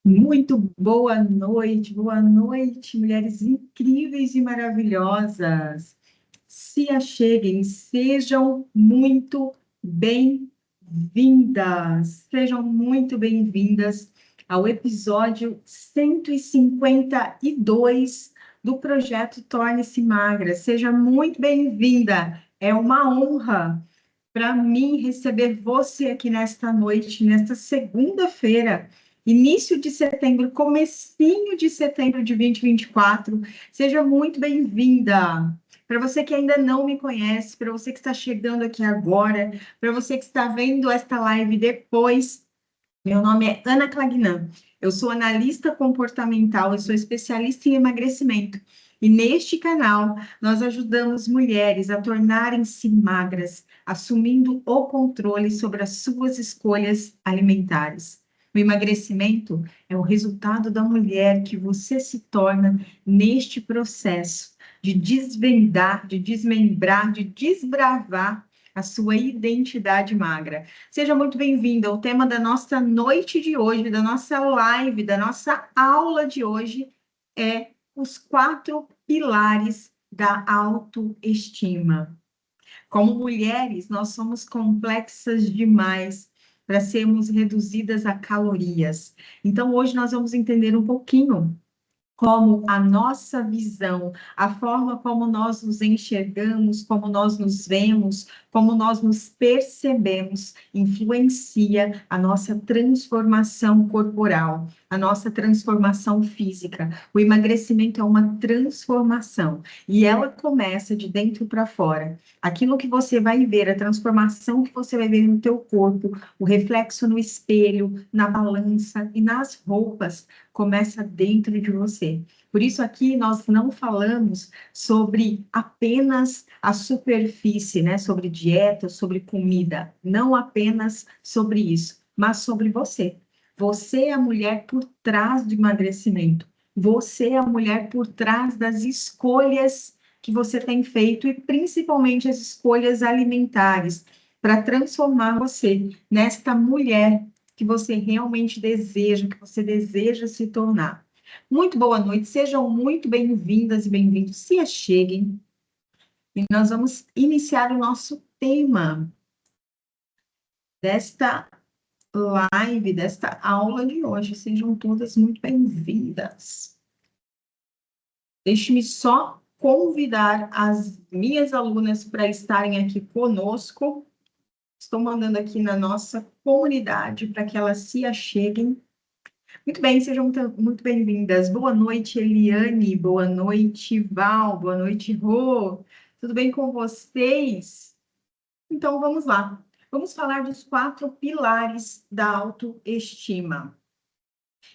Muito boa noite, mulheres incríveis e maravilhosas. Se acheguem, sejam muito bem-vindas, sejam muito bem-vindas ao episódio 152 do projeto Torne-se Magra. Seja muito bem-vinda, é uma honra para mim receber você aqui nesta noite, nesta segunda-feira, início de setembro, comecinho de setembro de 2024. Seja muito bem-vinda. Para você que ainda não me conhece, para você que está chegando aqui agora, para você que está vendo esta live depois, meu nome é Ana Clagnan. Eu sou analista comportamental, eu sou especialista em emagrecimento. E neste canal, nós ajudamos mulheres a tornarem-se magras, assumindo o controle sobre as suas escolhas alimentares. O emagrecimento é o resultado da mulher que você se torna neste processo de desvendar, de desmembrar, de desbravar a sua identidade magra. Seja muito bem-vinda. O tema da nossa noite de hoje, da nossa live, da nossa aula de hoje é os 4 pilares da autoestima. Como mulheres, nós somos complexas demais para sermos reduzidas a calorias. Então, hoje nós vamos entender um pouquinho como a nossa visão, a forma como nós nos enxergamos, como nós nos vemos, como nós nos percebemos, influencia a nossa transformação corporal, a nossa transformação física. O emagrecimento é uma transformação e ela começa de dentro para fora. Aquilo que você vai ver, a transformação que você vai ver no teu corpo, o reflexo no espelho, na balança e nas roupas, começa dentro de você. Por isso aqui nós não falamos sobre apenas a superfície, né? Sobre dieta, sobre comida, não apenas sobre isso, mas sobre você. Você é a mulher por trás do emagrecimento. Você é a mulher por trás das escolhas que você tem feito e principalmente as escolhas alimentares para transformar você nesta mulher que você realmente deseja, que você deseja se tornar. Muito boa noite, sejam muito bem-vindas e bem-vindos. Se acheguem e nós vamos iniciar o nosso tema desta live, desta aula de hoje. Sejam todas muito bem-vindas. Deixe-me só convidar as minhas alunas para estarem aqui conosco. Estou mandando aqui na nossa comunidade para que elas se acheguem. Muito bem, sejam muito bem-vindas. Boa noite, Eliane. Boa noite, Val. Boa noite, Rô. Tudo bem com vocês? Então, vamos lá. Vamos falar dos 4 pilares da autoestima.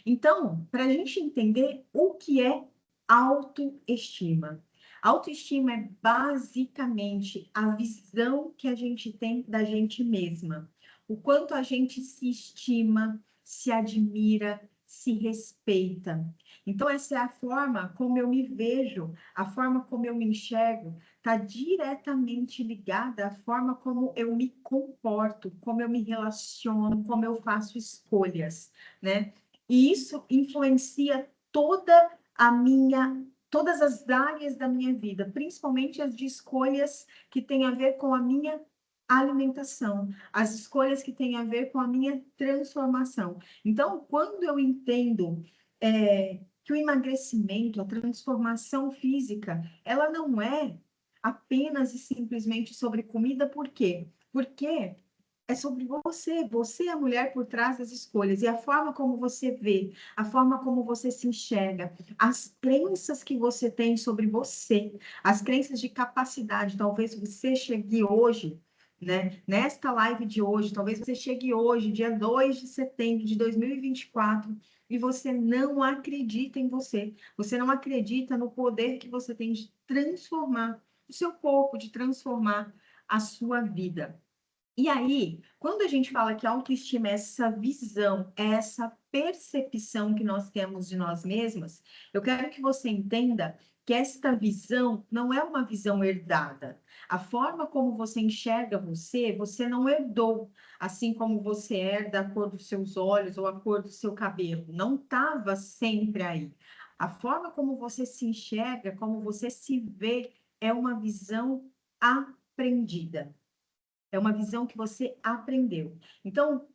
Então, para a gente entender o que é autoestima. Autoestima é basicamente a visão que a gente tem da gente mesma. O quanto a gente se estima, se admira, se respeita. Então, essa é a forma como eu me vejo, a forma como eu me enxergo, está diretamente ligada à forma como eu me comporto, como eu me relaciono, como eu faço escolhas, né? E isso influencia todas as áreas da minha vida, principalmente as de escolhas que têm a ver com a minha alimentação, as escolhas que têm a ver com a minha transformação. Então, quando eu entendo que o emagrecimento, a transformação física, ela não é apenas e simplesmente sobre comida, por quê? Porque é sobre você. Você é a mulher por trás das escolhas. E a forma como você vê, a forma como você se enxerga, as crenças que você tem sobre você, as crenças de capacidade. Talvez você chegue hoje, né? Nesta live de hoje, talvez você chegue hoje, dia 2 de setembro de 2024, e você não acredita em você. Você não acredita no poder que você tem de transformar o seu corpo, de transformar a sua vida. E aí, quando a gente fala que a autoestima é essa visão, é essa percepção que nós temos de nós mesmas, eu quero que você entenda que esta visão não é uma visão herdada. A forma como você enxerga você, você não herdou, assim como você herda a cor dos seus olhos ou a cor do seu cabelo. Não estava sempre aí. A forma como você se enxerga, como você se vê, é uma visão aprendida. É uma visão que você aprendeu. Então,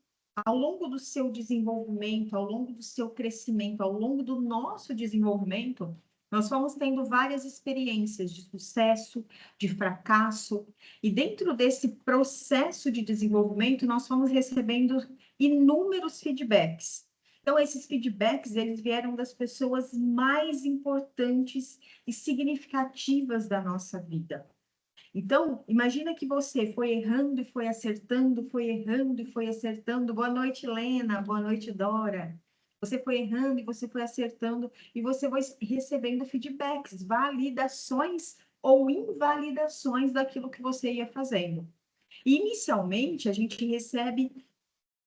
ao longo do seu desenvolvimento, ao longo do seu crescimento, ao longo do nosso desenvolvimento, nós fomos tendo várias experiências de sucesso, de fracasso, e dentro desse processo de desenvolvimento, nós fomos recebendo inúmeros feedbacks. Então, esses feedbacks, eles vieram das pessoas mais importantes e significativas da nossa vida. Então, imagina que você foi errando e foi acertando, foi errando e foi acertando. Boa noite, Lena. Boa noite, Dora. Você foi errando e você foi acertando e você foi recebendo feedbacks, validações ou invalidações daquilo que você ia fazendo. E, inicialmente, a gente recebe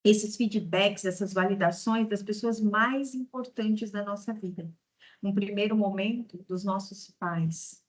esses feedbacks, essas validações das pessoas mais importantes da nossa vida. No primeiro momento, dos nossos pais.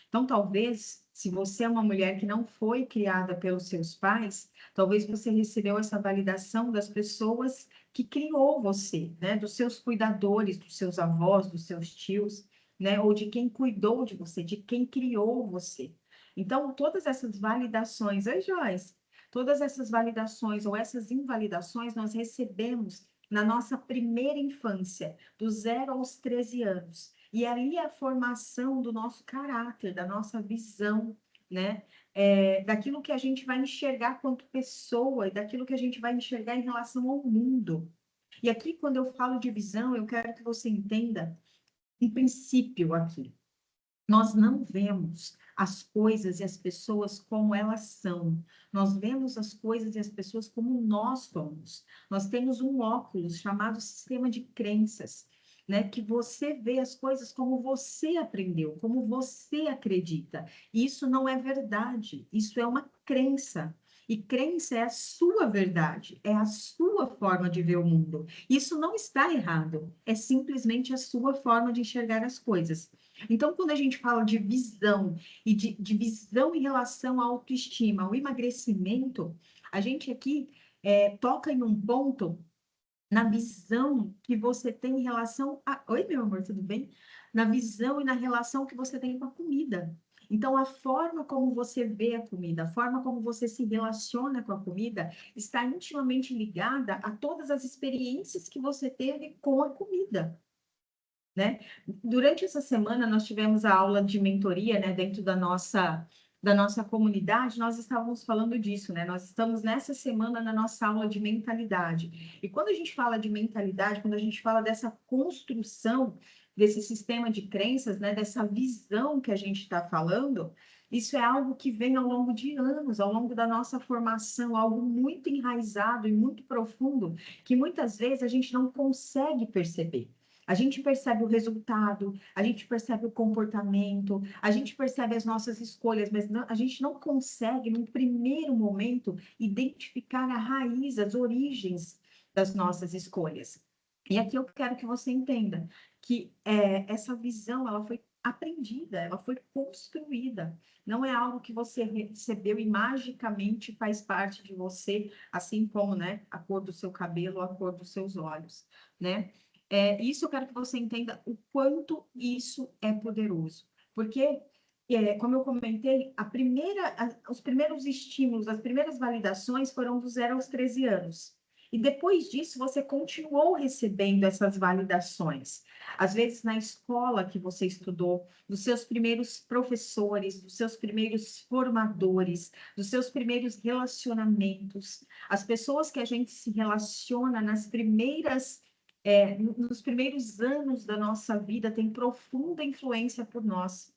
Então, talvez, se você é uma mulher que não foi criada pelos seus pais, talvez você recebeu essa validação das pessoas que criou você, né? Dos seus cuidadores, dos seus avós, dos seus tios, né? Ou de quem cuidou de você, de quem criou você. Então, todas essas validações, oi, Joyce, todas essas validações ou essas invalidações nós recebemos na nossa primeira infância, do 0 aos 13 anos. E ali é a formação do nosso caráter, da nossa visão, né? Daquilo que a gente vai enxergar quanto pessoa e daquilo que a gente vai enxergar em relação ao mundo. E aqui, quando eu falo de visão, eu quero que você entenda um princípio aqui. Nós não vemos as coisas e as pessoas como elas são. Nós vemos as coisas e as pessoas como nós somos. Nós temos um óculos chamado sistema de crenças, né? Que você vê as coisas como você aprendeu, como você acredita. Isso não é verdade, isso é uma crença. E crença é a sua verdade, é a sua forma de ver o mundo. Isso não está errado, é simplesmente a sua forma de enxergar as coisas. Então, quando a gente fala de visão e de visão em relação à autoestima, ao emagrecimento, a gente aqui toca em um ponto na visão que você tem em relação a... Oi, meu amor, tudo bem? Na visão e na relação que você tem com a comida. Então, a forma como você vê a comida, a forma como você se relaciona com a comida, está intimamente ligada a todas as experiências que você teve com a comida, né? Durante essa semana, nós tivemos a aula de mentoria, né, dentro da nossa comunidade, nós estávamos falando disso, né? Nós estamos nessa semana na nossa aula de mentalidade. E quando a gente fala de mentalidade, quando a gente fala dessa construção desse sistema de crenças, né, dessa visão que a gente está falando, isso é algo que vem ao longo de anos, ao longo da nossa formação, algo muito enraizado e muito profundo, que muitas vezes a gente não consegue perceber. A gente percebe o resultado, a gente percebe o comportamento, a gente percebe as nossas escolhas, mas a gente não consegue, num primeiro momento, identificar a raiz, as origens das nossas escolhas. E aqui eu quero que você entenda que essa visão, ela foi aprendida, ela foi construída. Não é algo que você recebeu e magicamente faz parte de você, assim como, né, a cor do seu cabelo, a cor dos seus olhos, né? Isso eu quero que você entenda o quanto isso é poderoso. Porque, como eu comentei, os primeiros estímulos, as primeiras validações foram do 0 aos 13 anos. E depois disso, você continuou recebendo essas validações. Às vezes, na escola que você estudou, dos seus primeiros professores, dos seus primeiros formadores, dos seus primeiros relacionamentos. As pessoas que a gente se relaciona nas primeiras nos primeiros anos da nossa vida, tem profunda influência por nós,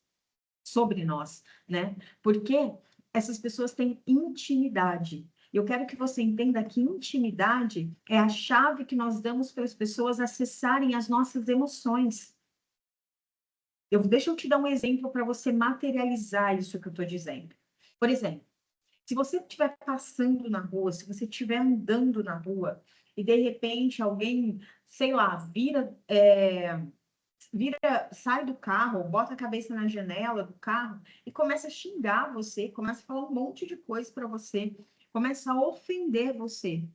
sobre nós, né? Porque essas pessoas têm intimidade. Eu quero que você entenda que intimidade é a chave que nós damos para as pessoas acessarem as nossas emoções. Deixa eu te dar um exemplo para você materializar isso que eu estou dizendo. Por exemplo, se você estiver passando na rua, se você estiver andando na rua e de repente alguém, sei lá, vira sai do carro, bota a cabeça na janela do carro e começa a xingar você, começa a falar um monte de coisa para você, começa a ofender você.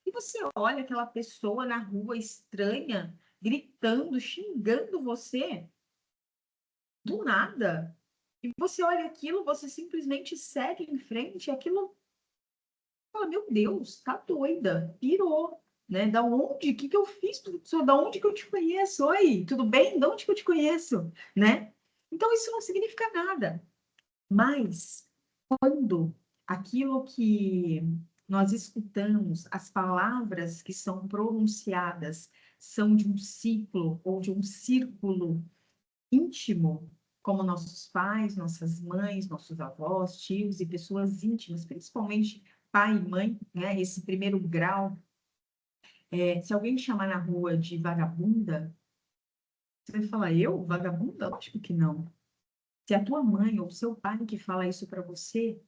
E você olha aquela pessoa na rua estranha, gritando, xingando você, do nada. E você olha aquilo, você simplesmente segue em frente, e aquilo fala, meu Deus, tá doida, pirou, né? Da onde? O que que eu fiz? Da onde que eu te conheço? Oi, tudo bem? Da onde que eu te conheço? Né? Então, isso não significa nada. Mas, quando aquilo que nós escutamos, as palavras que são pronunciadas, são de um ciclo ou de um círculo íntimo, como nossos pais, nossas mães, nossos avós, tios e pessoas íntimas, principalmente pai e mãe, né? Esse primeiro grau. Se alguém te chamar na rua de vagabunda, você vai falar, eu? Vagabunda? Lógico que não. Se a tua mãe ou seu pai que fala isso para você,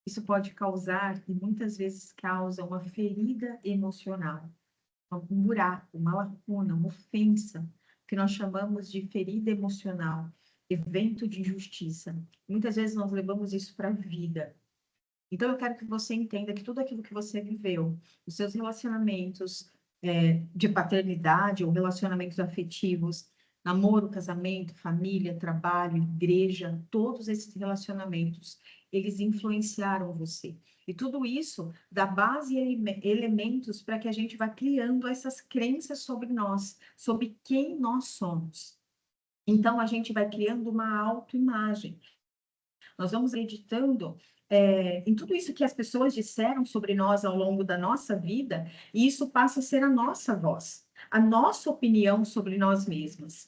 isso pode causar, e muitas vezes causa, uma ferida emocional, um buraco, uma lacuna, uma ofensa, que nós chamamos de ferida emocional, evento de injustiça. Muitas vezes nós levamos isso para a vida. Então, eu quero que você entenda que tudo aquilo que você viveu, os seus relacionamentos de paternidade ou relacionamentos afetivos, namoro, casamento, família, trabalho, igreja, todos esses relacionamentos, eles influenciaram você. E tudo isso dá base e elementos para que a gente vá criando essas crenças sobre nós, sobre quem nós somos. Então, a gente vai criando uma autoimagem. Nós vamos acreditando em tudo isso que as pessoas disseram sobre nós ao longo da nossa vida, e isso passa a ser a nossa voz, a nossa opinião sobre nós mesmos.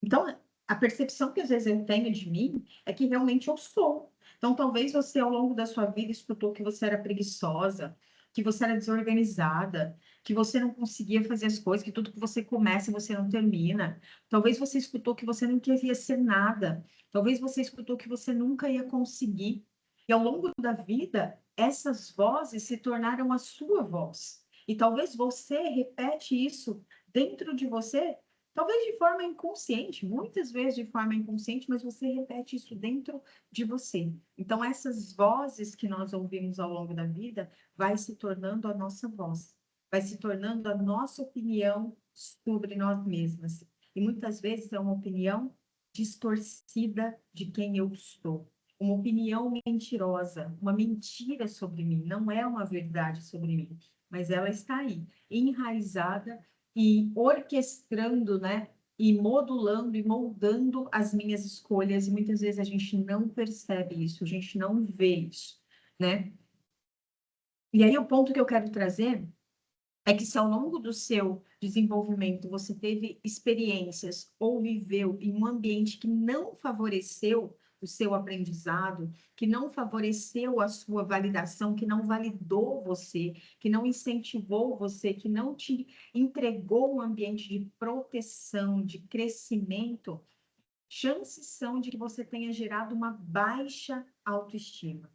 Então, a percepção que às vezes eu tenho de mim é que realmente eu sou. Então, talvez você, ao longo da sua vida, escutou que você era preguiçosa, que você era desorganizada, que você não conseguia fazer as coisas, que tudo que você começa você não termina. Talvez você escutou que você não queria ser nada. Talvez você escutou que você nunca ia conseguir. E ao longo da vida, essas vozes se tornaram a sua voz. E talvez você repete isso dentro de você. Talvez de forma inconsciente, muitas vezes de forma inconsciente, mas você repete isso dentro de você. Então, essas vozes que nós ouvimos ao longo da vida vai se tornando a nossa voz, vai se tornando a nossa opinião sobre nós mesmas. E muitas vezes é uma opinião distorcida de quem eu sou. Uma opinião mentirosa, uma mentira sobre mim, não é uma verdade sobre mim, mas ela está aí, enraizada e orquestrando, né? E modulando e moldando as minhas escolhas, e muitas vezes a gente não percebe isso, a gente não vê isso, né? E aí o ponto que eu quero trazer é que se ao longo do seu desenvolvimento você teve experiências ou viveu em um ambiente que não favoreceu o seu aprendizado, que não favoreceu a sua validação, que não validou você, que não incentivou você, que não te entregou um ambiente de proteção, de crescimento, chances são de que você tenha gerado uma baixa autoestima.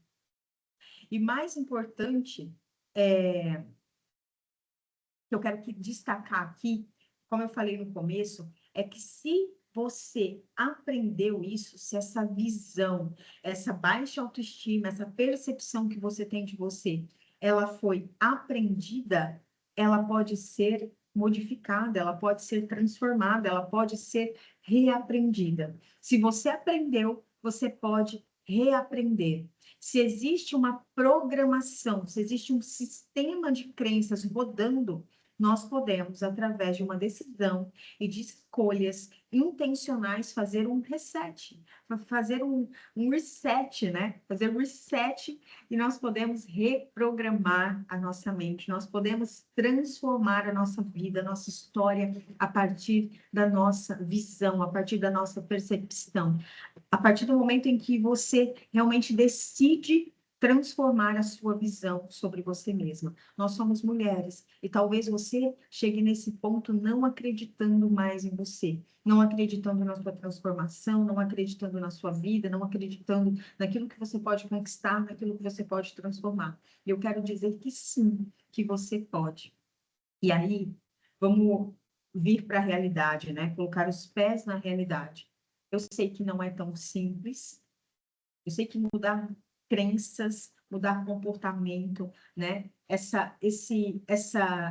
E mais importante, que eu quero destacar aqui, como eu falei no começo, é que se você aprendeu isso, se essa visão, essa baixa autoestima, essa percepção que você tem de você, ela foi aprendida, ela pode ser modificada, ela pode ser transformada, ela pode ser reaprendida. Se você aprendeu, você pode reaprender. Se existe uma programação, se existe um sistema de crenças rodando, nós podemos, através de uma decisão e de escolhas intencionais, fazer um reset, fazer um reset, né? Fazer um reset e nós podemos reprogramar a nossa mente, nós podemos transformar a nossa vida, a nossa história a partir da nossa visão, a partir da nossa percepção, a partir do momento em que você realmente decide transformar a sua visão sobre você mesma. Nós somos mulheres e talvez você chegue nesse ponto não acreditando mais em você, não acreditando na sua transformação, não acreditando na sua vida, não acreditando naquilo que você pode conquistar, naquilo que você pode transformar. Eu quero dizer que sim, que você pode. E aí, vamos vir para a realidade, né? Colocar os pés na realidade. Eu sei que não é tão simples, eu sei que mudar crenças, mudar comportamento, né? Essa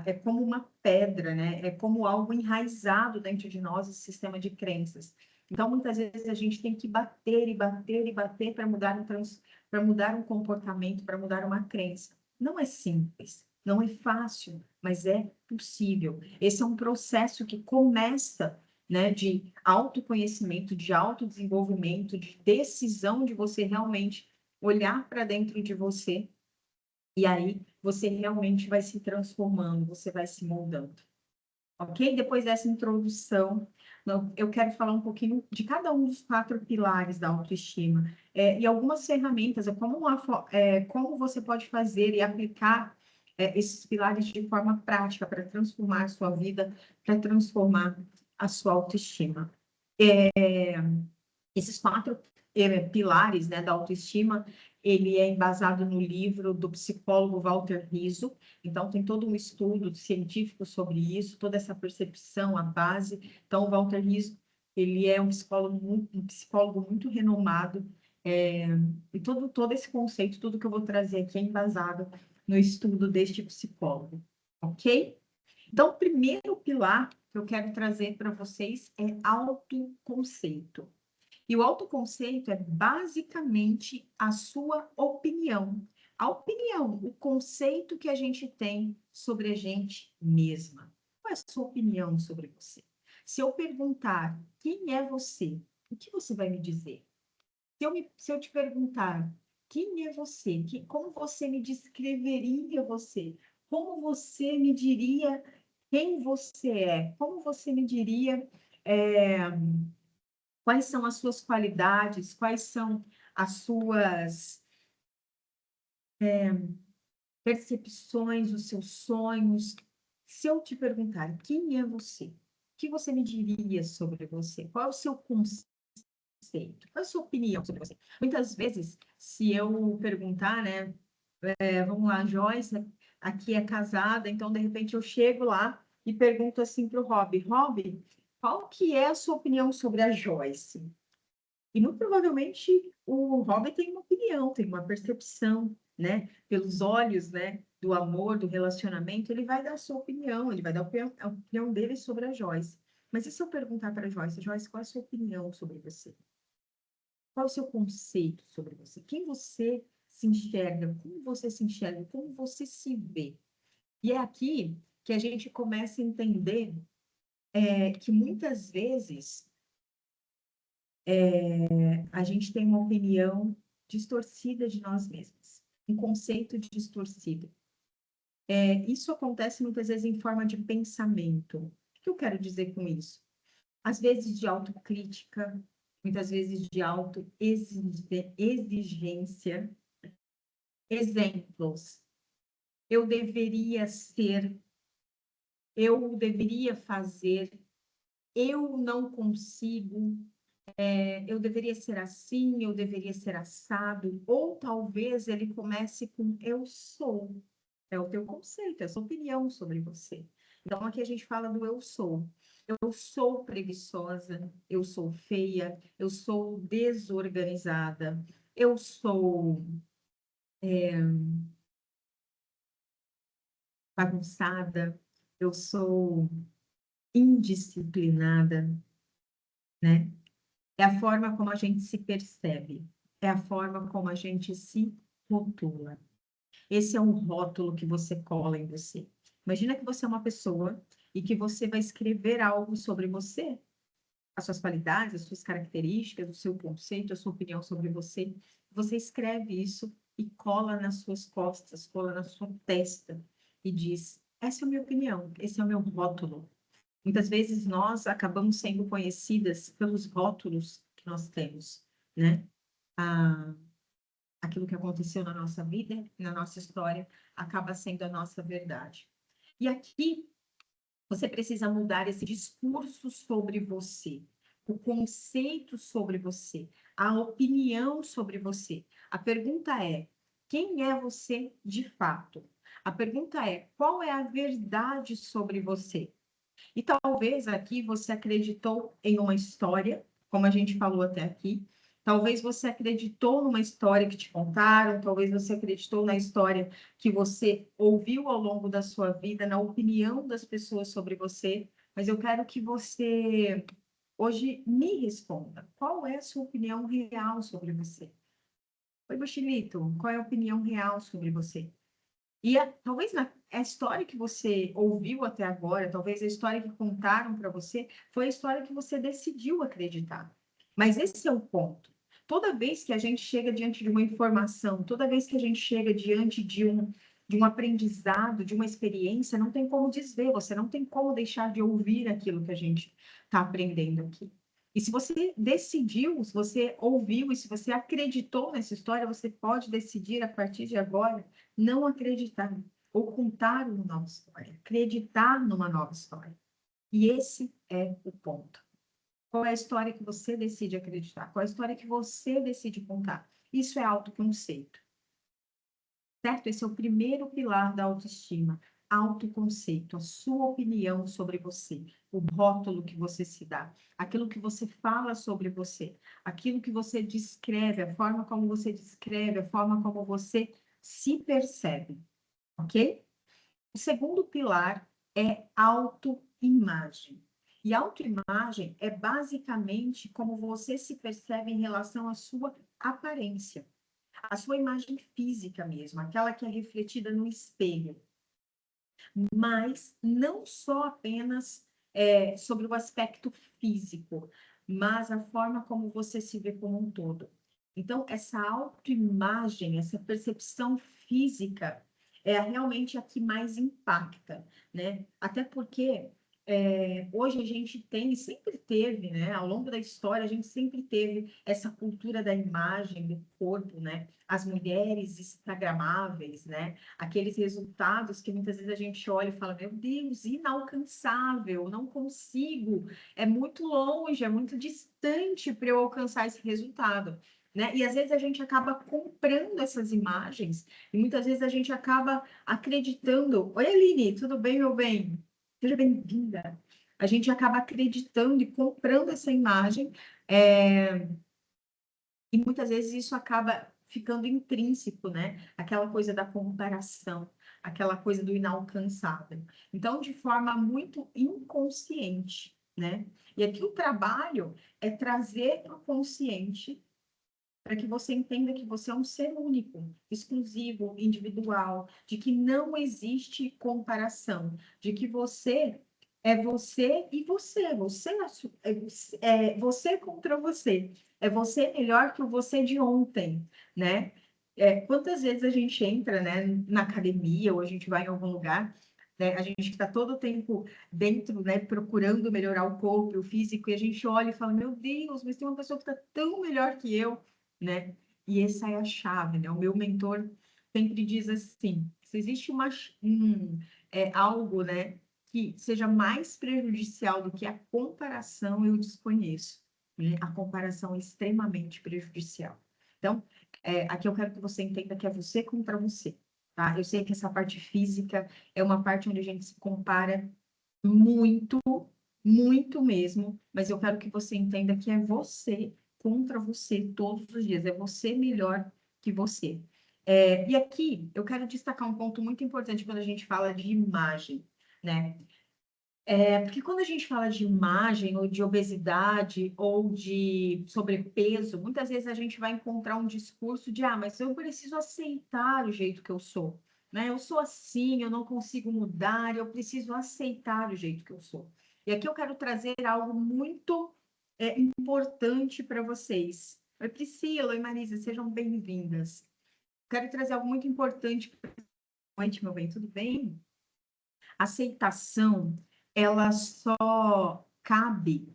é como uma pedra, né? É como algo enraizado dentro de nós, esse sistema de crenças. Então, muitas vezes a gente tem que bater e bater e bater para mudar um comportamento, para mudar uma crença. Não é simples, não é fácil, mas é possível. Esse é um processo que começa, né, de autoconhecimento, de autodesenvolvimento, de decisão de você realmente olhar para dentro de você, e aí você realmente vai se transformando, você vai se moldando. Ok? Depois dessa introdução, eu quero falar um pouquinho de cada um dos 4 pilares da autoestima, e algumas ferramentas, como você pode fazer e aplicar esses pilares de forma prática para transformar a sua vida, para transformar a sua autoestima. Esses 4 pilares, né, da autoestima, ele é embasado no livro do psicólogo Walter Rizzo. Então, tem todo um estudo científico sobre isso, toda essa percepção, a base. Então, o Walter Rizzo, ele é um psicólogo muito renomado, e todo esse conceito, tudo que eu vou trazer aqui é embasado no estudo deste psicólogo, ok? Então, o primeiro pilar que eu quero trazer para vocês é autoconceito. E o autoconceito é basicamente a sua opinião. A opinião, o conceito que a gente tem sobre a gente mesma. Qual é a sua opinião sobre você? Se eu perguntar quem é você, o que você vai me dizer? Se eu te perguntar quem é você, como você me descreveria você? Como você me diria quem você é? Como você me diria quais são as suas qualidades, quais são as suas percepções, os seus sonhos? Se eu te perguntar quem é você, o que você me diria sobre você? Qual é o seu conceito? Qual é a sua opinião sobre você? Muitas vezes, se eu perguntar, né, vamos lá, Joyce, aqui é casada, então de repente eu chego lá e pergunto assim para o Rob, qual que é a sua opinião sobre a Joyce? E muito provavelmente o Robert tem uma opinião, tem uma percepção, né? Pelos olhos, né? Do amor, do relacionamento, ele vai dar a sua opinião, ele vai dar a opinião dele sobre a Joyce. Mas e se eu perguntar para a Joyce, Joyce, qual é a sua opinião sobre você? Qual é o seu conceito sobre você? Quem você se enxerga? Como você se enxerga? Como você se vê? E é aqui que a gente começa a entender que muitas vezes a gente tem uma opinião distorcida de nós mesmos, um conceito distorcido. Isso acontece muitas vezes em forma de pensamento. O que eu quero dizer com isso? Às vezes de autocrítica, muitas vezes de autoexigência. Exemplos. Eu deveria ser, eu deveria fazer, eu não consigo, eu deveria ser assim, eu deveria ser assado, ou talvez ele comece com eu sou. É o teu conceito, é a sua opinião sobre você. Então, aqui a gente fala do eu sou. Eu sou preguiçosa, eu sou feia, eu sou desorganizada, eu sou bagunçada, eu sou indisciplinada, né? É a forma como a gente se percebe, é a forma como a gente se rotula. Esse é um rótulo que você cola em você. Imagina que você é uma pessoa e que você vai escrever algo sobre você, as suas qualidades, as suas características, o seu conceito, a sua opinião sobre você. Você escreve isso e cola nas suas costas, cola na sua testa e diz: essa é a minha opinião, esse é o meu rótulo. Muitas vezes nós acabamos sendo conhecidas pelos rótulos que nós temos, né? Ah, aquilo que aconteceu na nossa vida, na nossa história, acaba sendo a nossa verdade. E aqui você precisa mudar esse discurso sobre você, o conceito sobre você, a opinião sobre você. A pergunta é: quem é você de fato? A pergunta é: qual é a verdade sobre você? E talvez aqui você acreditou em uma história, como a gente falou até aqui. Talvez você acreditou numa história que te contaram, talvez você acreditou na história que você ouviu ao longo da sua vida, na opinião das pessoas sobre você. Mas eu quero que você hoje me responda. Qual é a sua opinião real sobre você? Oi, Mochilito, qual é a opinião real sobre você? E talvez a história que você ouviu até agora, talvez a história que contaram para você, foi a história que você decidiu acreditar. Mas esse é o ponto. Toda vez que a gente chega diante de uma informação, toda vez que a gente chega diante de um aprendizado, de uma experiência, não tem como desver, você não tem como deixar de ouvir aquilo que a gente está aprendendo aqui. E se você decidiu, se você ouviu e se você acreditou nessa história, você pode decidir a partir de agora não acreditar ou contar uma nova história, acreditar numa nova história. E esse é o ponto. Qual é a história que você decide acreditar? Qual é a história que você decide contar? Isso é autoconceito. Certo? Esse é o primeiro pilar da autoestima. Autoconceito, a sua opinião sobre você, o rótulo que você se dá, aquilo que você fala sobre você, aquilo que você descreve, a forma como você descreve, a forma como você se percebe, ok? O segundo pilar é autoimagem. E autoimagem é basicamente como você se percebe em relação à sua aparência, a sua imagem física mesmo, aquela que é refletida no espelho. Mas não só apenas sobre o aspecto físico, mas a forma como você se vê como um todo. Então, essa autoimagem, essa percepção física é realmente a que mais impacta, né? Até porque hoje a gente tem, sempre teve, né? Ao longo da história, a gente sempre teve essa cultura da imagem, do corpo, né? As mulheres instagramáveis, né? Aqueles resultados que muitas vezes a gente olha e fala, meu Deus, inalcançável, não consigo, é muito longe, é muito distante para eu alcançar esse resultado. Né? E às vezes a gente acaba comprando essas imagens e muitas vezes a gente acaba acreditando. Oi, Aline, tudo bem, meu bem? Seja bem-vinda. A gente acaba acreditando e comprando essa imagem, e muitas vezes isso acaba ficando intrínseco, né? Aquela coisa da comparação, aquela coisa do inalcançável. Então, de forma muito inconsciente, né? E aqui o trabalho é trazer para o consciente para que você entenda que você é um ser único, exclusivo, individual, de que não existe comparação, de que você é você e você é você contra você, é você melhor que o você de ontem, né? Quantas vezes a gente entra, né, na academia ou a gente vai em algum lugar, né, a gente está todo o tempo dentro, né, procurando melhorar o corpo, o físico, e a gente olha e fala, meu Deus, mas tem uma pessoa que está tão melhor que eu, né? E essa é a chave, né? O meu mentor sempre diz assim: se existe algo, né, que seja mais prejudicial do que a comparação, eu desconheço. Né? A comparação é extremamente prejudicial. Então, aqui eu quero que você entenda que é você contra você, tá? Eu sei que essa parte física é uma parte onde a gente se compara muito, muito mesmo, mas eu quero que você entenda que é você contra você todos os dias, é você melhor que você. E aqui eu quero destacar um ponto muito importante quando a gente fala de imagem, né? Porque quando a gente fala de imagem, ou de obesidade, ou de sobrepeso, muitas vezes a gente vai encontrar um discurso de, mas eu preciso aceitar o jeito que eu sou, né? Eu sou assim, eu não consigo mudar, eu preciso aceitar o jeito que eu sou. E aqui eu quero trazer algo muito importante para vocês. Oi, Priscila, oi, Marisa, sejam bem-vindas. Quero trazer algo muito importante para a noite, meu bem, tudo bem? Aceitação, ela só cabe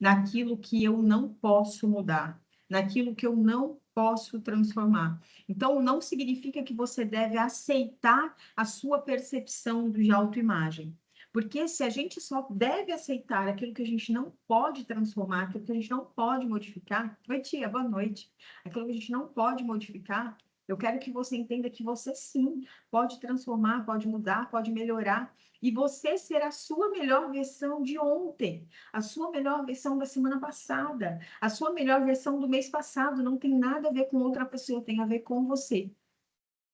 naquilo que eu não posso mudar, naquilo que eu não posso transformar. Então, não significa que você deve aceitar a sua percepção de autoimagem. Porque se a gente só deve aceitar aquilo que a gente não pode transformar, aquilo que a gente não pode modificar, oi tia, boa noite, aquilo que a gente não pode modificar, Eu quero que você entenda que você sim pode transformar, pode mudar, pode melhorar. E você ser a sua melhor versão de ontem, a sua melhor versão da semana passada, a sua melhor versão do mês passado. Não tem nada a ver com outra pessoa, tem a ver com você,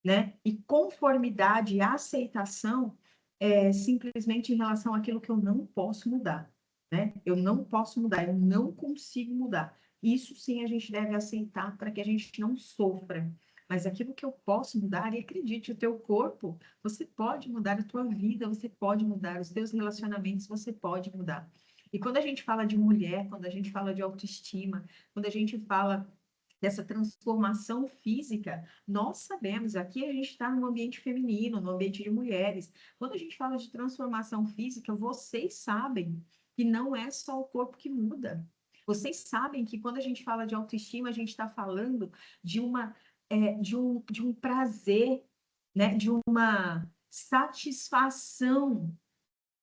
né? E conformidade e aceitação é simplesmente em relação àquilo que eu não posso mudar, né? Eu não posso mudar, eu não consigo mudar. Isso sim a gente deve aceitar para que a gente não sofra. Mas aquilo que eu posso mudar, e acredite, o teu corpo, você pode mudar a tua vida, você pode mudar os teus relacionamentos, você pode mudar. E quando a gente fala de mulher, quando a gente fala de autoestima, quando a gente fala dessa transformação física, nós sabemos, aqui a gente está no ambiente feminino, no ambiente de mulheres. Quando a gente fala de transformação física, vocês sabem que não é só o corpo que muda. Vocês sabem que quando a gente fala de autoestima, a gente está falando de de um prazer, né? De uma satisfação.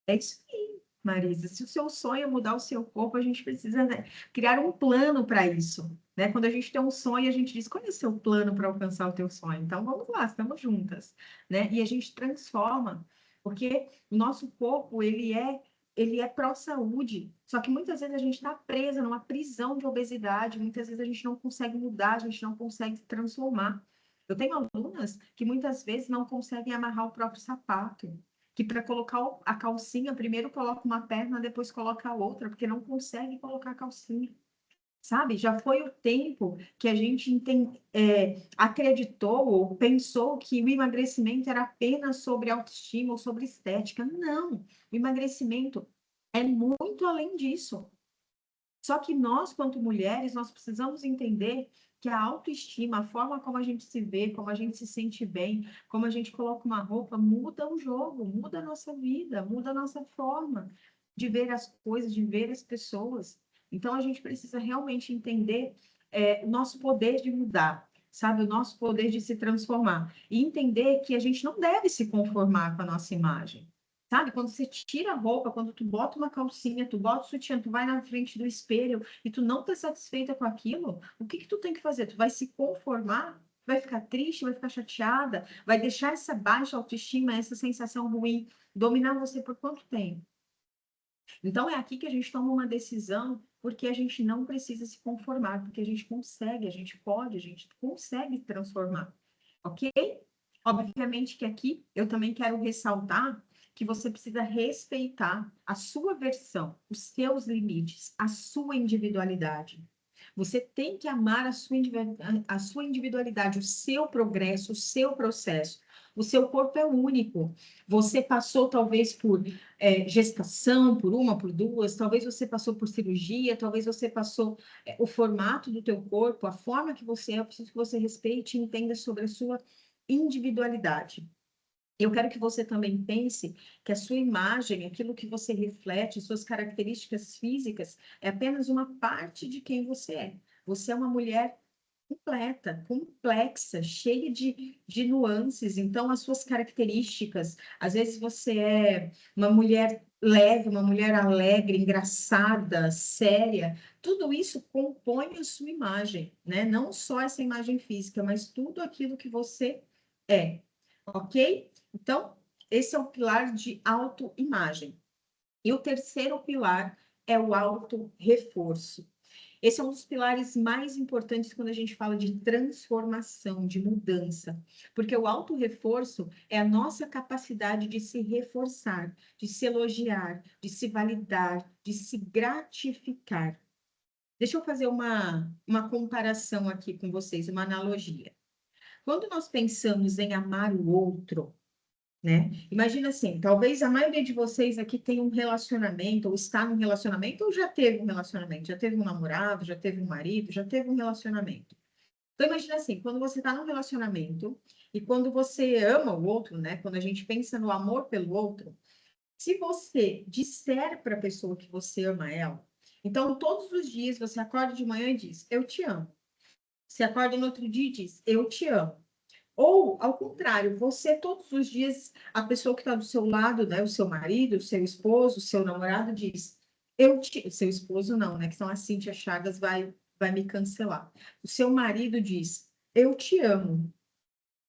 É isso aí, Marisa. Se o seu sonho é mudar o seu corpo, a gente precisa, né, criar um plano para isso, né? Quando a gente tem um sonho, a gente diz, qual é o seu plano para alcançar o teu sonho? Então, vamos lá, estamos juntas, né? E a gente transforma, porque o nosso corpo, ele é pró-saúde, só que muitas vezes a gente está presa numa prisão de obesidade, muitas vezes a gente não consegue mudar, a gente não consegue se transformar. Eu tenho alunas que muitas vezes não conseguem amarrar o próprio sapato, que para colocar a calcinha, primeiro coloca uma perna, depois coloca a outra, porque não consegue colocar a calcinha. Sabe? Já foi o tempo que a gente acreditou ou pensou que o emagrecimento era apenas sobre autoestima ou sobre estética. Não, o emagrecimento é muito além disso. Só que nós, quanto mulheres, nós precisamos entender que a autoestima, a forma como a gente se vê, como a gente se sente bem, como a gente coloca uma roupa, muda o jogo, muda a nossa vida, muda a nossa forma de ver as coisas, de ver as pessoas. Então, a gente precisa realmente entender o nosso poder de mudar, sabe? O nosso poder de se transformar. E entender que a gente não deve se conformar com a nossa imagem. Sabe, quando você tira a roupa, quando tu bota uma calcinha, tu bota o sutiã, tu vai na frente do espelho e tu não tá satisfeita com aquilo, o que que tu tem que fazer? Tu vai se conformar? Vai ficar triste, vai ficar chateada, vai deixar essa baixa autoestima, essa sensação ruim dominar você por quanto tempo? Então é aqui que a gente toma uma decisão, porque a gente não precisa se conformar, porque a gente consegue, a gente pode, a gente consegue transformar, ok? Obviamente que aqui eu também quero ressaltar que você precisa respeitar a sua versão, os seus limites, a sua individualidade. Você tem que amar a sua individualidade, o seu progresso, o seu processo. O seu corpo é único. Você passou talvez por gestação, por uma, por duas, talvez você passou por cirurgia, talvez você passou o formato do teu corpo, a forma que você é. Eu preciso que você respeite e entenda sobre a sua individualidade. Eu quero que você também pense que a sua imagem, aquilo que você reflete, suas características físicas, é apenas uma parte de quem você é. Você é uma mulher completa, complexa, cheia de nuances. Então, as suas características, às vezes você é uma mulher leve, uma mulher alegre, engraçada, séria. Tudo isso compõe a sua imagem, né? Não só essa imagem física, mas tudo aquilo que você é, ok? Então, esse é o pilar de autoimagem. E o terceiro pilar é o auto-reforço. Esse é um dos pilares mais importantes quando a gente fala de transformação, de mudança, porque o auto-reforço é a nossa capacidade de se reforçar, de se elogiar, de se validar, de se gratificar. Deixa eu fazer uma comparação aqui com vocês, uma analogia. Quando nós pensamos em amar o outro, né? Imagina assim, talvez a maioria de vocês aqui tenha um relacionamento, ou está num relacionamento, ou já teve um relacionamento, já teve um namorado, já teve um marido, já teve um relacionamento. Então, imagina assim, quando você está num relacionamento e quando você ama o outro, né? Quando a gente pensa no amor pelo outro, se você disser para a pessoa que você ama ela, então todos os dias você acorda de manhã e diz, eu te amo. Você acorda no outro dia e diz, eu te amo. Ou, ao contrário, você todos os dias, a pessoa que está do seu lado, né, o seu marido, o seu esposo, o seu namorado, diz, o seu esposo não, né, que são a Cíntia Chagas vai me cancelar. O seu marido diz, eu te amo.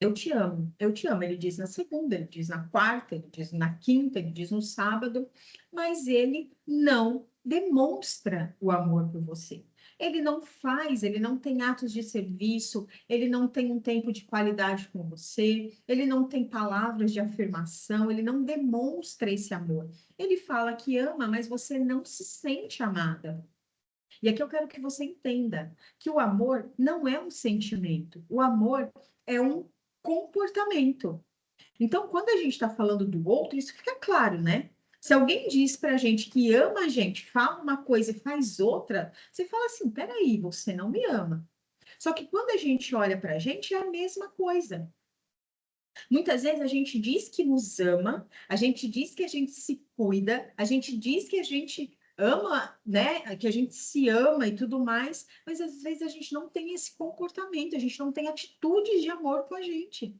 eu te amo, eu te amo. Ele diz na segunda, ele diz na quarta, ele diz na quinta, ele diz no sábado, mas ele não demonstra o amor por você. Ele não faz, ele não tem atos de serviço, ele não tem um tempo de qualidade com você, ele não tem palavras de afirmação, ele não demonstra esse amor. Ele fala que ama, mas você não se sente amada. E aqui eu quero que você entenda que o amor não é um sentimento, o amor é um comportamento. Então, quando a gente está falando do outro, isso fica claro, né? Se alguém diz para a gente que ama a gente, fala uma coisa e faz outra, você fala assim: peraí, você não me ama. Só que quando a gente olha para a gente, é a mesma coisa. Muitas vezes a gente diz que nos ama, a gente diz que a gente se cuida, a gente diz que a gente ama, né? Que a gente se ama e tudo mais, mas às vezes a gente não tem esse comportamento, a gente não tem atitudes de amor com a gente.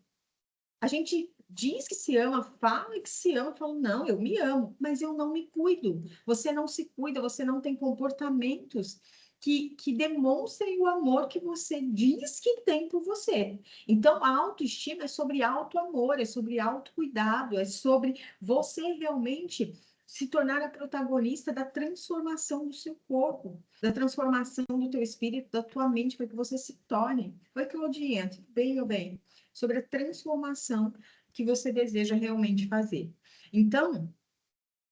A gente diz que se ama, fala que se ama, fala, não, eu me amo, mas eu não me cuido. Você não se cuida, você não tem comportamentos que demonstrem o amor que você diz que tem por você. Então, a autoestima é sobre auto-amor, é sobre autocuidado, é sobre você realmente se tornar a protagonista da transformação do seu corpo, da transformação do teu espírito, da tua mente, para que você se torne. Oi, Claudinha, tudo bem, meu bem? Sobre a transformação que você deseja realmente fazer. Então,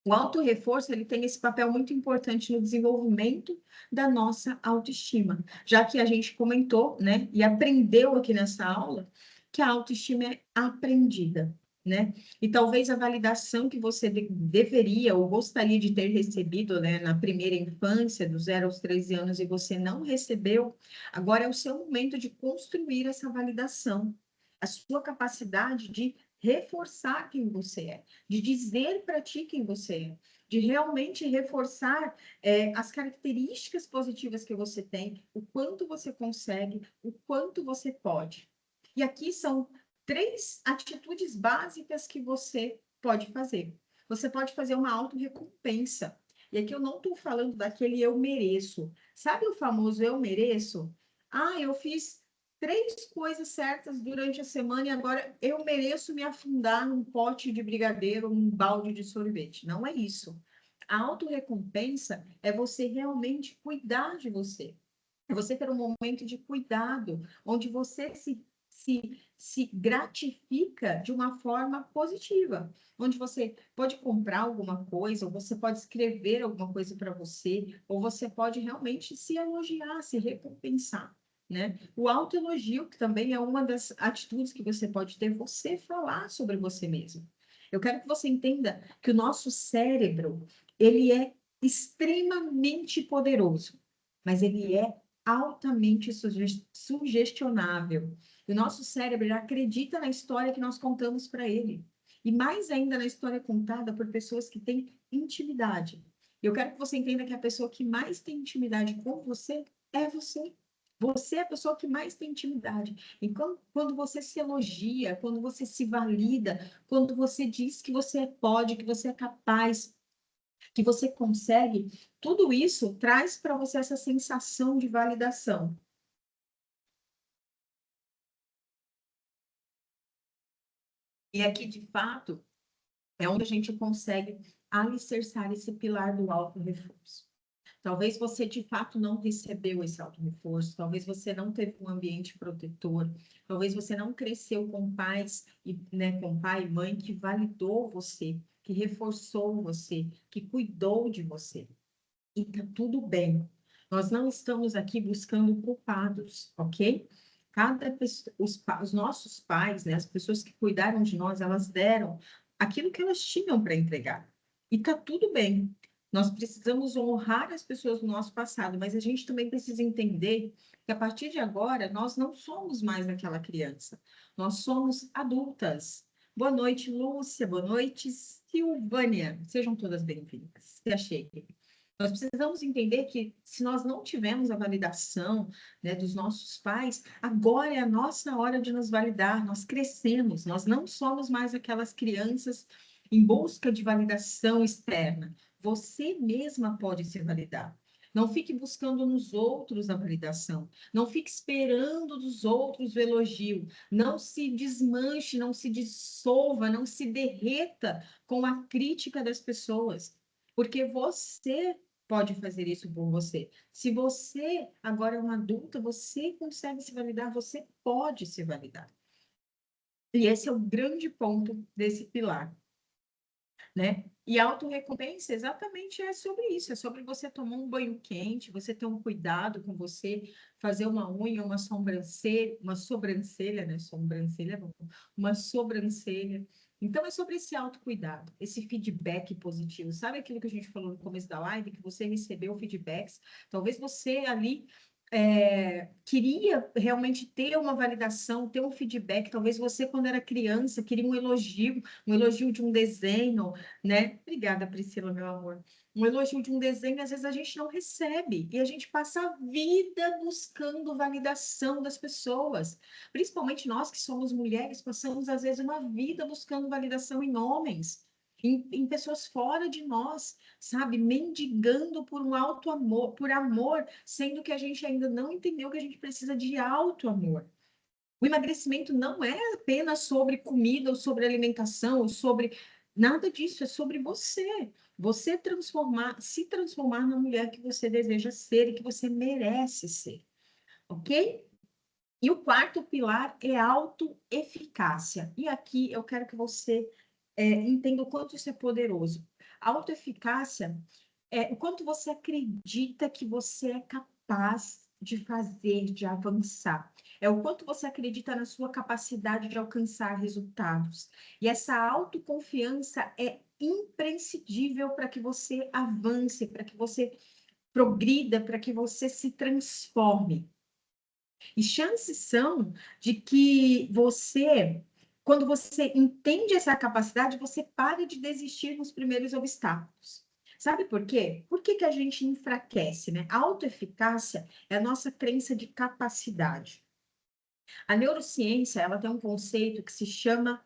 o autorreforço ele tem esse papel muito importante no desenvolvimento da nossa autoestima, já que a gente comentou, né, e aprendeu aqui nessa aula que a autoestima é aprendida, né? E talvez a validação que você deveria ou gostaria de ter recebido, né, na primeira infância, do 0 aos 13 anos, e você não recebeu, agora é o seu momento de construir essa validação, a sua capacidade de reforçar quem você é, de dizer para ti quem você é, de realmente reforçar as características positivas que você tem, o quanto você consegue, o quanto você pode. E aqui são 3 atitudes básicas que você pode fazer. Você pode fazer uma autorrecompensa. E aqui eu não estou falando daquele eu mereço. Sabe o famoso eu mereço? Ah, eu fiz 3 coisas certas durante a semana e agora eu mereço me afundar num pote de brigadeiro, num balde de sorvete. Não é isso. A autorrecompensa é você realmente cuidar de você. É você ter um momento de cuidado, onde você se gratifica de uma forma positiva, onde você pode comprar alguma coisa, ou você pode escrever alguma coisa para você, ou você pode realmente se elogiar, se recompensar, né? O autoelogio, que também é uma das atitudes que você pode ter, você falar sobre você mesmo. Eu quero que você entenda que o nosso cérebro, ele é extremamente poderoso, mas ele é altamente sugestionável. O nosso cérebro ele acredita na história que nós contamos para ele. E mais ainda na história contada por pessoas que têm intimidade. Eu quero que você entenda que a pessoa que mais tem intimidade com você é você. Você é a pessoa que mais tem intimidade. E quando você se elogia, quando você se valida, quando você diz que você pode, que você é capaz, que você consegue, tudo isso traz para você essa sensação de validação. E aqui, de fato, é onde a gente consegue alicerçar esse pilar do auto-reforço. Talvez você, de fato, não recebeu esse auto-reforço, talvez você não teve um ambiente protetor, talvez você não cresceu com pais, né, com pai e mãe que validou você, que reforçou você, que cuidou de você. E tá tudo bem. Nós não estamos aqui buscando culpados, ok? Cada pessoa, os nossos pais, né, as pessoas que cuidaram de nós, elas deram aquilo que elas tinham para entregar. E tá tudo bem. Nós precisamos honrar as pessoas do nosso passado, mas a gente também precisa entender que a partir de agora nós não somos mais aquela criança. Nós somos adultas. Boa noite, Lúcia. Boa noite, Silvânia. Sejam todas bem-vindas. Se achei. Nós precisamos entender que se nós não tivermos a validação, né, dos nossos pais, agora é a nossa hora de nos validar. Nós crescemos, nós não somos mais aquelas crianças em busca de validação externa. Você mesma pode se validar. Não fique buscando nos outros a validação. Não fique esperando dos outros o elogio. Não se desmanche, não se dissolva, não se derreta com a crítica das pessoas. Porque você pode fazer isso por você. Se você agora é uma adulta, você consegue se validar, você pode se validar. E esse é o grande ponto desse pilar, né? E autorrecompensa exatamente é sobre isso, é sobre você tomar um banho quente, você ter um cuidado com você, fazer uma unha, uma sobrancelha, né? Sobrancelha é bom, uma sobrancelha. Então, é sobre esse autocuidado, esse feedback positivo. Sabe aquilo que a gente falou no começo da live, que você recebeu feedbacks? Talvez você ali queria realmente ter uma validação, ter um feedback. Talvez você, quando era criança, queria um elogio de um desenho, né? Obrigada, Priscila, meu amor. Um elogio de um desenho, às vezes a gente não recebe, e a gente passa a vida buscando validação das pessoas. Principalmente nós que somos mulheres, passamos, às vezes, uma vida buscando validação em homens. Em pessoas fora de nós, sabe? Mendigando por um alto amor, por amor, sendo que a gente ainda não entendeu que a gente precisa de alto amor. O emagrecimento não é apenas sobre comida, ou sobre alimentação, ou sobre nada disso, é sobre você. Você se transformar na mulher que você deseja ser e que você merece ser, ok? E o quarto pilar é autoeficácia. E aqui eu quero que você entenda o quanto isso é poderoso. A autoeficácia é o quanto você acredita que você é capaz de fazer, de avançar. É o quanto você acredita na sua capacidade de alcançar resultados. E essa autoconfiança é imprescindível para que você avance, para que você progrida, para que você se transforme. E chances são de que você, quando você entende essa capacidade, você para de desistir nos primeiros obstáculos. Sabe por quê? Por que que a gente enfraquece, né? A autoeficácia é a nossa crença de capacidade. A neurociência, ela tem um conceito que se chama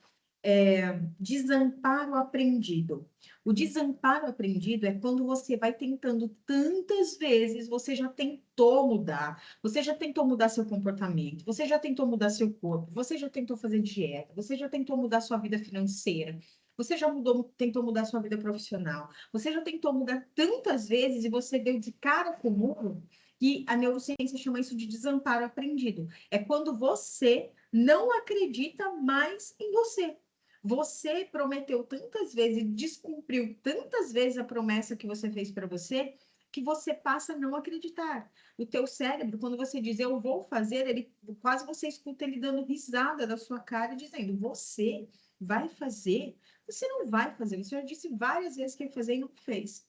desamparo aprendido. O desamparo aprendido é quando você vai tentando tantas vezes, você já tentou mudar seu comportamento, você já tentou mudar seu corpo, você já tentou fazer dieta, você já tentou mudar sua vida financeira, você já tentou mudar sua vida profissional, você já tentou mudar tantas vezes e você deu de cara com o muro, e a neurociência chama isso de desamparo aprendido. É quando você não acredita mais em você. Você prometeu tantas vezes, descumpriu tantas vezes a promessa que você fez para você, que você passa a não acreditar. O teu cérebro, quando você diz eu vou fazer, ele quase você escuta ele dando risada da sua cara, dizendo você vai fazer? Você não vai fazer. Você já disse várias vezes que ia fazer e não fez.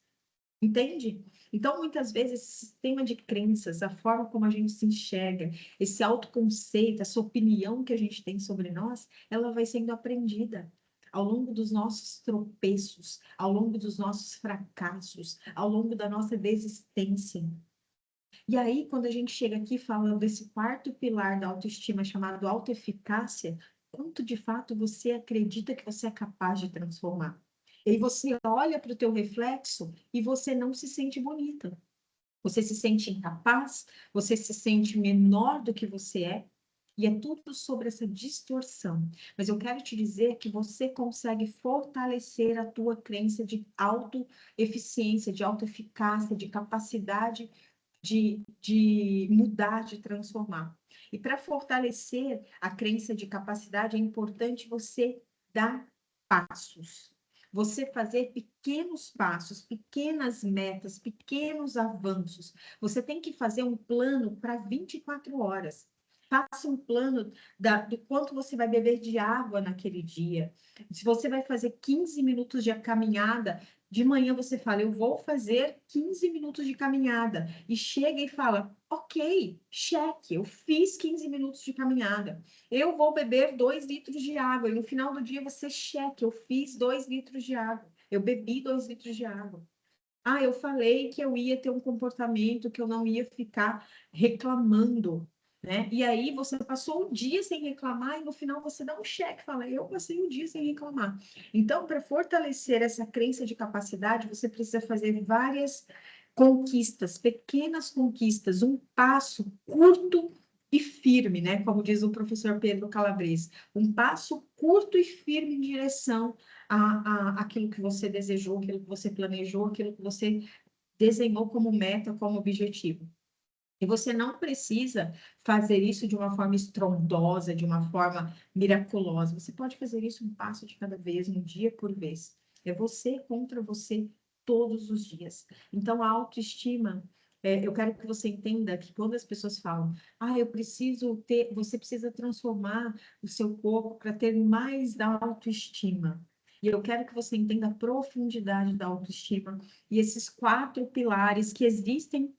Entende? Então, muitas vezes, esse sistema de crenças, a forma como a gente se enxerga, esse autoconceito, essa opinião que a gente tem sobre nós, ela vai sendo aprendida ao longo dos nossos tropeços, ao longo dos nossos fracassos, ao longo da nossa desistência. E aí, quando a gente chega aqui falando desse quarto pilar da autoestima, chamado autoeficácia, quanto de fato você acredita que você é capaz de transformar? E aí você olha para o teu reflexo e você não se sente bonita. Você se sente incapaz, você se sente menor do que você é, e é tudo sobre essa distorção. Mas eu quero te dizer que você consegue fortalecer a tua crença de autoeficiência, de autoeficácia, de capacidade de mudar, de transformar. E para fortalecer a crença de capacidade, é importante você dar passos. Você fazer pequenos passos, pequenas metas, pequenos avanços. Você tem que fazer um plano para 24 horas. Faça um plano do quanto você vai beber de água naquele dia. Se você vai fazer 15 minutos de caminhada, de manhã você fala, eu vou fazer 15 minutos de caminhada. E chega e fala, ok, cheque, eu fiz 15 minutos de caminhada. Eu vou beber 2 litros de água. E no final do dia você cheque, eu fiz 2 litros de água. Eu bebi 2 litros de água. Ah, eu falei que eu ia ter um comportamento, que eu não ia ficar reclamando, né? E aí você passou um dia sem reclamar e no final você dá um cheque, fala, eu passei um dia sem reclamar. Então, para fortalecer essa crença de capacidade, você precisa fazer várias conquistas, pequenas conquistas, um passo curto e firme, né? Como diz o professor Pedro Calabres, um passo curto e firme em direção àquilo que você desejou, aquilo que você planejou, aquilo que você desenhou como meta, como objetivo. E você não precisa fazer isso de uma forma estrondosa, de uma forma miraculosa. Você pode fazer isso um passo de cada vez, um dia por vez. É você contra você todos os dias. Então, a autoestima, eu quero que você entenda que quando as pessoas falam, eu preciso ter, você precisa transformar o seu corpo para ter mais da autoestima. E eu quero que você entenda a profundidade da autoestima e esses 4 pilares que existem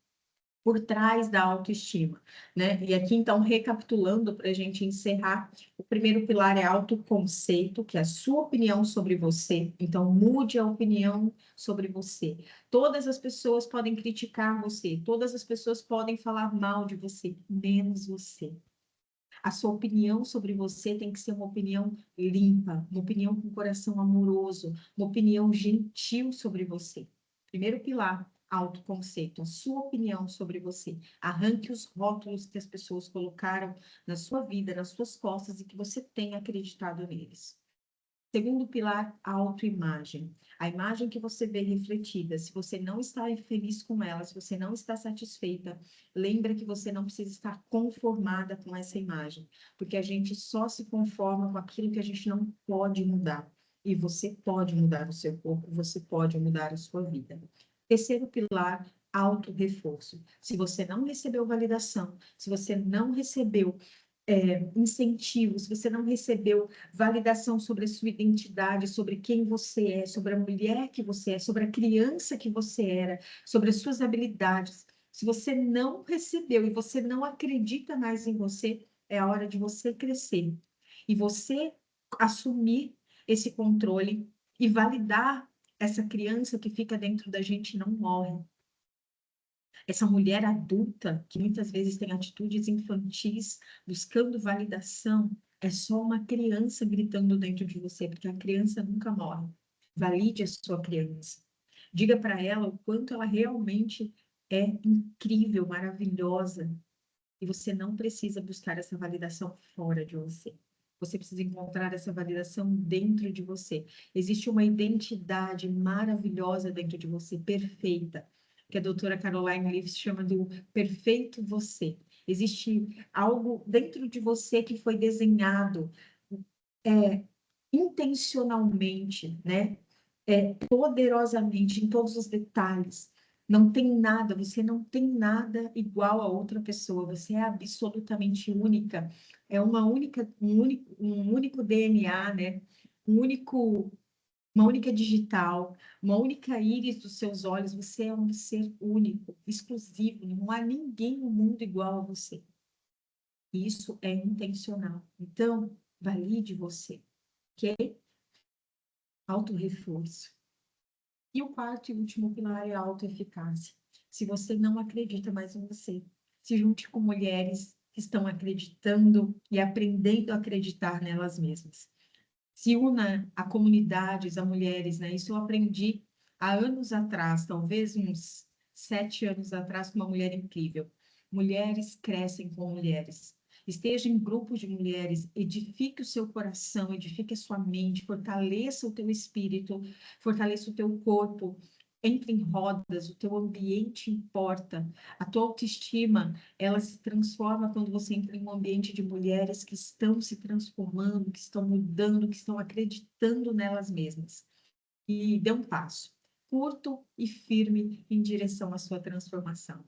por trás da autoestima, né? E aqui, então, recapitulando para a gente encerrar, o primeiro pilar é autoconceito, que é a sua opinião sobre você. Então, mude a opinião sobre você. Todas as pessoas podem criticar você, todas as pessoas podem falar mal de você, menos você. A sua opinião sobre você tem que ser uma opinião limpa, uma opinião com coração amoroso, uma opinião gentil sobre você. Primeiro pilar, autoconceito, a sua opinião sobre você. Arranque os rótulos que as pessoas colocaram na sua vida, nas suas costas e que você tenha acreditado neles. Segundo pilar, a autoimagem. A imagem que você vê refletida, se você não está feliz com ela, se você não está satisfeita, lembra que você não precisa estar conformada com essa imagem, porque a gente só se conforma com aquilo que a gente não pode mudar. E você pode mudar o seu corpo, você pode mudar a sua vida. Terceiro pilar, auto-reforço. Se você não recebeu validação, se você não recebeu incentivo, se você não recebeu validação sobre a sua identidade, sobre quem você é, sobre a mulher que você é, sobre a criança que você era, sobre as suas habilidades, se você não recebeu e você não acredita mais em você, é a hora de você crescer e você assumir esse controle e validar essa criança que fica dentro da gente não morre. Essa mulher adulta, que muitas vezes tem atitudes infantis, buscando validação, é só uma criança gritando dentro de você, porque a criança nunca morre. Valide a sua criança. Diga para ela o quanto ela realmente é incrível, maravilhosa. E você não precisa buscar essa validação fora de você. Você precisa encontrar essa validação dentro de você. Existe uma identidade maravilhosa dentro de você, perfeita, que a doutora Caroline Leaf chama do perfeito você. Existe algo dentro de você que foi desenhado intencionalmente, né? Poderosamente, em todos os detalhes. Não tem nada, você não tem nada igual a outra pessoa, você é absolutamente única. É um único DNA, né? Um único uma única digital, uma única íris dos seus olhos, você é um ser único, exclusivo, não há ninguém no mundo igual a você. E isso é intencional. Então, valide você, ok? Auto-reforço. E o quarto e último pilar é a autoeficácia. Se você não acredita mais em você, se junte com mulheres que estão acreditando e aprendendo a acreditar nelas mesmas. Se una a comunidades, a mulheres, né? Isso eu aprendi há anos atrás, talvez uns 7 anos atrás, com uma mulher incrível. Mulheres crescem com mulheres. Esteja em grupos de mulheres, edifique o seu coração, edifique a sua mente, fortaleça o teu espírito, fortaleça o teu corpo. Entre em rodas, o teu ambiente importa. A tua autoestima, ela se transforma quando você entra em um ambiente de mulheres que estão se transformando, que estão mudando, que estão acreditando nelas mesmas. E dê um passo curto e firme em direção à sua transformação.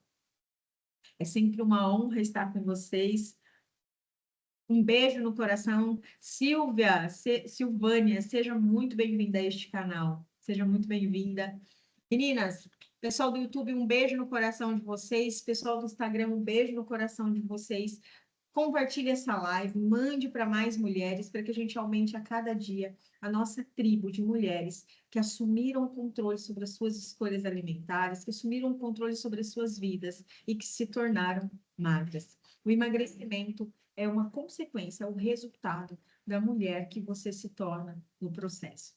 É sempre uma honra estar com vocês. Um beijo no coração. Silvânia, seja muito bem-vinda a este canal. Seja muito bem-vinda. Meninas, pessoal do YouTube, um beijo no coração de vocês. Pessoal do Instagram, um beijo no coração de vocês. Compartilhe essa live, mande para mais mulheres, para que a gente aumente a cada dia a nossa tribo de mulheres que assumiram o controle sobre as suas escolhas alimentares, que assumiram o controle sobre as suas vidas e que se tornaram magras. O emagrecimento é uma consequência, é o resultado da mulher que você se torna no processo.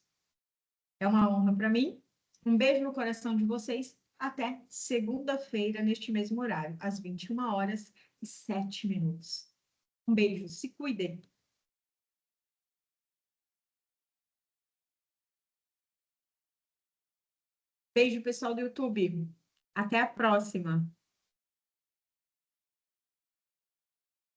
É uma honra para mim. Um beijo no coração de vocês. até segunda-feira, neste mesmo horário, às 21h07. Um beijo, se cuidem. Beijo, pessoal do YouTube. Até a próxima.